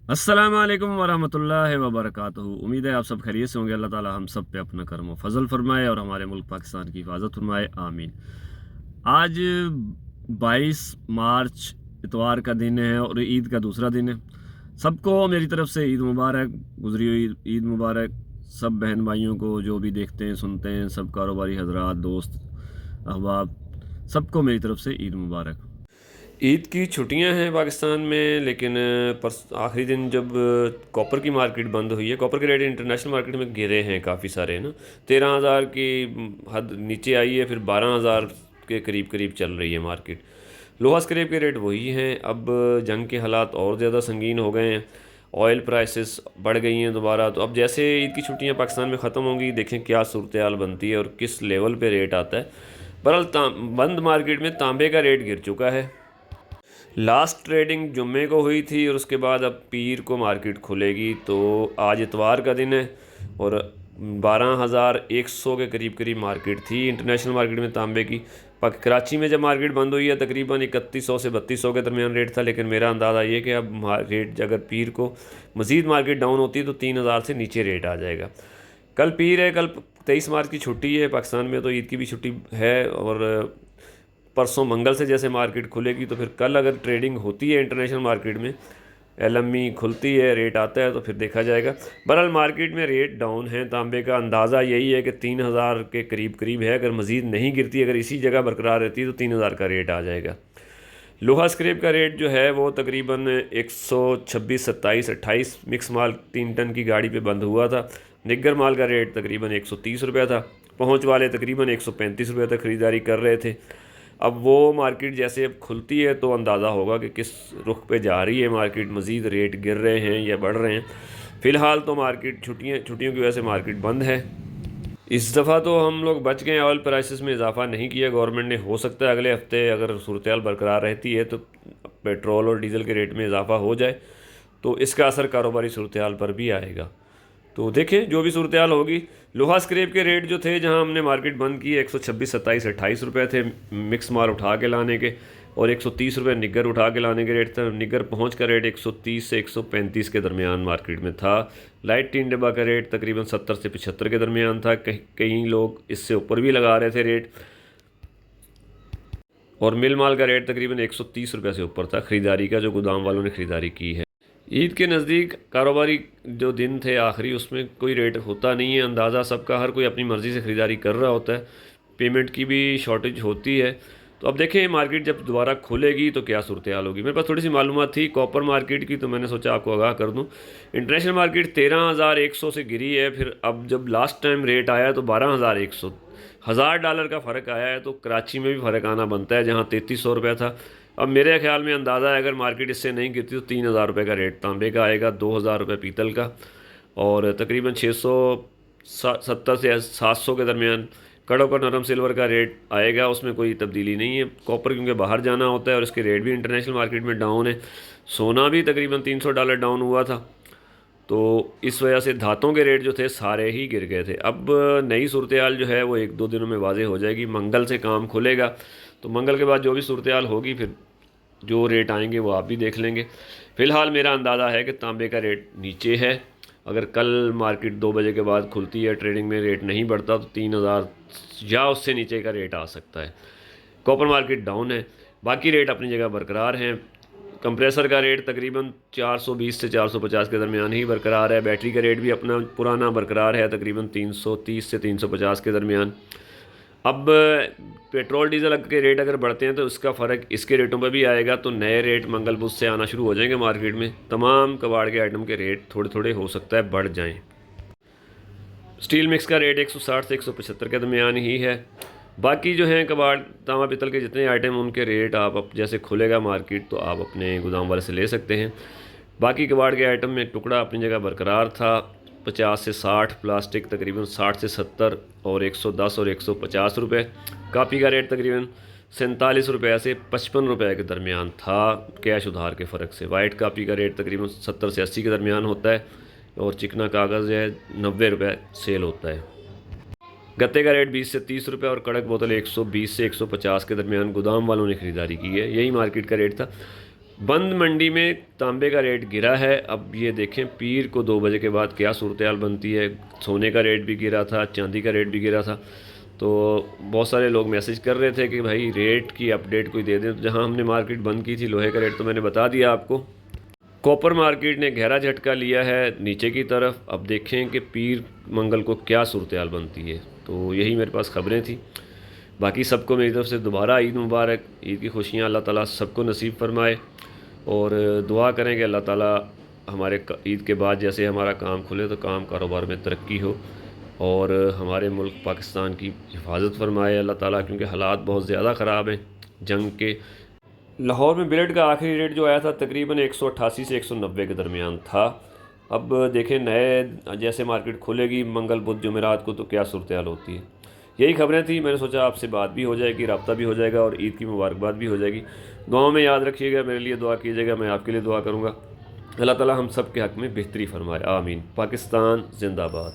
अस्सलाम वालेकुम वरहमतुल्लाहि वबरकातुहू। उम्मीद है आप सब खैरियत से होंगे। अल्लाह ताला हम सब पे अपना करम व फजल फरमाए और हमारे मुल्क पाकिस्तान की हिफाजत फरमाए, आमीन। आज 22 मार्च इतवार का दिन है और ईद का दूसरा दिन है। सबको मेरी तरफ से ईद मुबारक, गुजरी हुई ईद मुबारक। सब बहन भाइयों को जो भी देखते हैं सुनते हैं, सब कारोबारी हजरात, दोस्त अहबाब, सबको मेरी तरफ से ईद मुबारक। ईद की छुट्टियां हैं पाकिस्तान में, लेकिन आखिरी दिन जब कॉपर की मार्केट बंद हुई है, कॉपर के रेट इंटरनेशनल मार्केट में गिरे हैं काफ़ी सारे ना। 13,000 की हद नीचे आई है, फिर 12,000 के करीब करीब चल रही है मार्केट। लोहा स्क्रैप के रेट वही हैं। अब जंग के हालात और ज़्यादा संगीन हो गए हैं, ऑयल प्राइसेस बढ़ गई हैं दोबारा। तो अब जैसे ईद की छुट्टियां पाकिस्तान में ख़त्म होंगी, देखें क्या सूरत हाल बनती है और किस लेवल पे रेट आता है। बहरहाल बंद मार्केट में तांबे का रेट गिर चुका है। लास्ट ट्रेडिंग जुम्मे को हुई थी और उसके बाद अब पीर को मार्केट खुलेगी। तो आज इतवार का दिन है और 12,100 के करीब करीब मार्केट थी इंटरनेशनल मार्केट में तांबे की। कराची में जब मार्केट बंद हुई है तकरीबन 3100 से 3200 के दरमियान रेट था, लेकिन मेरा अंदाज़ा ये कि अब रेट अगर पीर को मज़ीद मार्केट डाउन होती है तो 3,000 से नीचे रेट आ जाएगा। कल पीर है, कल 23 मार्च की छुट्टी है पाकिस्तान में, तो ईद की भी छुट्टी है। और परसों मंगल से जैसे मार्केट खुलेगी तो फिर कल अगर ट्रेडिंग होती है इंटरनेशनल मार्केट में, एलएमई खुलती है, रेट आता है, तो फिर देखा जाएगा। बहरहाल मार्केट में रेट डाउन है। तांबे का अंदाज़ा यही है कि 3,000 के करीब करीब है। अगर मज़ीद नहीं गिरती, अगर इसी जगह बरकरार रहती है तो 3,000 का रेट आ जाएगा। लोहा स्क्रैप का रेट जो है वो तकरीबन 126, 27, 28 मिक्स माल 3 टन की गाड़ी पे बंद हुआ था। निग्गर माल का रेट तकरीबन 130 रुपये था। पहुंच वाले तकरीबन 135 रुपये तक ख़रीदारी कर रहे थे। अब वो मार्केट जैसे अब खुलती है तो अंदाज़ा होगा कि किस रुख पे जा रही है मार्केट, मज़ीद रेट गिर रहे हैं या बढ़ रहे हैं। फ़िलहाल तो मार्केट छुट्टियों की वजह से मार्केट बंद है। इस दफ़ा तो हम लोग बच गए, ऑयल प्राइसेस में इजाफा नहीं किया गवर्नमेंट ने। हो सकता है अगले हफ्ते अगर सूरत हाल बरकरार रहती है तो पेट्रोल और डीज़ल के रेट में इजाफा हो जाए, तो इसका असर कारोबारी सूरत हाल पर भी आएगा। तो देखें जो भी सूरत हाल होगी। लोहा स्क्रैप के रेट जो थे, जहां हमने मार्केट बंद की, 126, 27, 28 रुपये थे मिक्स माल उठा के लाने के, और 130 रुपये निगर उठा के लाने के रेट था। निगर पहुंच का रेट 130 से 135 के दरमियान मार्केट में था। लाइट टीन डिब्बा का रेट तकरीबन 70 से 75 के दरमियान था। कई लोग इससे ऊपर भी लगा रहे थे रेट। और मिल माल का रेट तकरीबन 130 रुपये से ऊपर था ख़रीदारी का, जो गोदाम वालों ने ख़रीदारी की है। ईद के नज़दीक कारोबारी जो दिन थे आखिरी, उसमें कोई रेट होता नहीं है अंदाज़ा। सबका हर कोई अपनी मर्ज़ी से ख़रीदारी कर रहा होता है, पेमेंट की भी शॉर्टेज होती है। तो अब देखें मार्केट जब दोबारा खुलेगी तो क्या सूरत हाल होगी। मेरे पास थोड़ी सी मालूमात थी कॉपर मार्केट की, तो मैंने सोचा आपको आगाह कर दूं। इंटरनेशनल मार्केट 13,100 से गिरी है, फिर अब जब लास्ट टाइम रेट आया तो 12,100, $1,000 का फ़र्क आया है। तो कराची में भी फ़र्क आना बनता है, जहाँ 3300 रुपये था। अब मेरे ख्याल में अंदाज़ा है अगर मार्केट इससे नहीं गिरती तो 3,000 रुपये का रेट तांबे का आएगा, 2,000 रुपये पीतल का, और तकरीबन 670 से 700 के दरमियान कड़क और नरम सिल्वर का रेट आएगा। उसमें कोई तब्दीली नहीं है। कॉपर क्योंकि बाहर जाना होता है और इसके रेट भी इंटरनेशनल मार्केट में डाउन है। सोना भी तकरीबन $300 डाउन हुआ था। तो इस वजह से धातों के रेट जो थे सारे ही गिर गए थे। अब नई सूरत हाल जो है वो 1-2 दिनों में वाज़ेह हो जाएगी। मंगल से काम खुलेगा, तो मंगल के बाद जो भी सूरत हाल होगी, फिर जो रेट आएंगे वो आप भी देख लेंगे। फ़िलहाल मेरा अंदाज़ा है कि तांबे का रेट नीचे है। अगर कल मार्केट 2 बजे के बाद खुलती है, ट्रेडिंग में रेट नहीं बढ़ता, तो 3,000 या उससे नीचे का रेट आ सकता है। कॉपर मार्केट डाउन है, बाकी रेट अपनी जगह बरकरार हैं। कंप्रेसर का रेट तकरीबन 420 से 450 के दरमियान ही बरकरार है। बैटरी का रेट भी अपना पुराना बरकरार है, तकरीबन 330 से 350 के दरमियान। अब पेट्रोल डीजल के रेट अगर बढ़ते हैं तो उसका फ़र्क इसके रेटों पर भी आएगा। तो नए रेट मंगल बुध से आना शुरू हो जाएंगे मार्केट में। तमाम कबाड़ के आइटम के रेट थोड़े थोड़े हो सकता है बढ़ जाएं। स्टील मिक्स का रेट 160 से 175 के दरमियान ही है। बाकी जो हैं कबाड़ तांबा पित्तल के जितने आइटम, उनके रेट आप जैसे खुलेगा मार्केट तो आप अपने गोदाम वाले से ले सकते हैं। बाकी कबाड़ के आइटम में टुकड़ा अपनी जगह बरकरार था, 50 से 60, प्लास्टिक तकरीबन 60 से 70, और 110 और 150 रुपये। कापी का रेट तकरीबन 47 रुपये से 55 रुपये के दरमियान था, कैश उधार के फ़र्क से। वाइट कापी का रेट तकरीबन 70 से 80 के दरमियान होता है, और चिकना कागज़ है 90 रुपये सेल होता है। गत्ते का रेट 20 से 30 रुपये, और कड़क बोतल 120 से 150 के दरमियान गोदाम वालों ने ख़रीदारी की है। यही मार्केट का रेट था। बंद मंडी में तांबे का रेट गिरा है। अब ये देखें पीर को 2 बजे के बाद क्या सूरत हाल बनती है। सोने का रेट भी गिरा था, चांदी का रेट भी गिरा था। तो बहुत सारे लोग मैसेज कर रहे थे कि भाई रेट की अपडेट कोई दे दें। तो जहां हमने मार्केट बंद की थी लोहे का रेट तो मैंने बता दिया आपको। कॉपर मार्केट ने गहरा झटका लिया है नीचे की तरफ। अब देखें कि पीर मंगल को क्या सूरत हाल बनती है। तो यही मेरे पास खबरें थी। बाकी सबको मेरी तरफ से दोबारा ईद मुबारक। ईद की खुशियाँ अल्लाह ताला सबको नसीब फरमाए। और दुआ करें कि अल्लाह ताला हमारे ईद के बाद जैसे हमारा काम खुले तो काम कारोबार में तरक्की हो और हमारे मुल्क पाकिस्तान की हिफाजत फरमाए अल्लाह ताला, क्योंकि हालात बहुत ज़्यादा ख़राब हैं जंग के। लाहौर में बिलेट का आखिरी रेट जो आया था तकरीबन 188 से 190 के दरमियान था। अब देखें नए जैसे मार्केट खुलेगी मंगल बुध जुमेरात को तो क्या सूरत हाल होती है। यही खबरें थी। मैंने सोचा आपसे बात भी हो जाएगी, रब्ता भी हो जाएगा और ईद की मुबारकबाद भी हो जाएगी। दुआओं में याद रखिएगा, मेरे लिए दुआ कीजिएगा, मैं आपके लिए दुआ करूँगा। अल्लाह ताला हम सब के हक़ में बेहतरी फरमाए, आमीन। पाकिस्तान जिंदाबाद।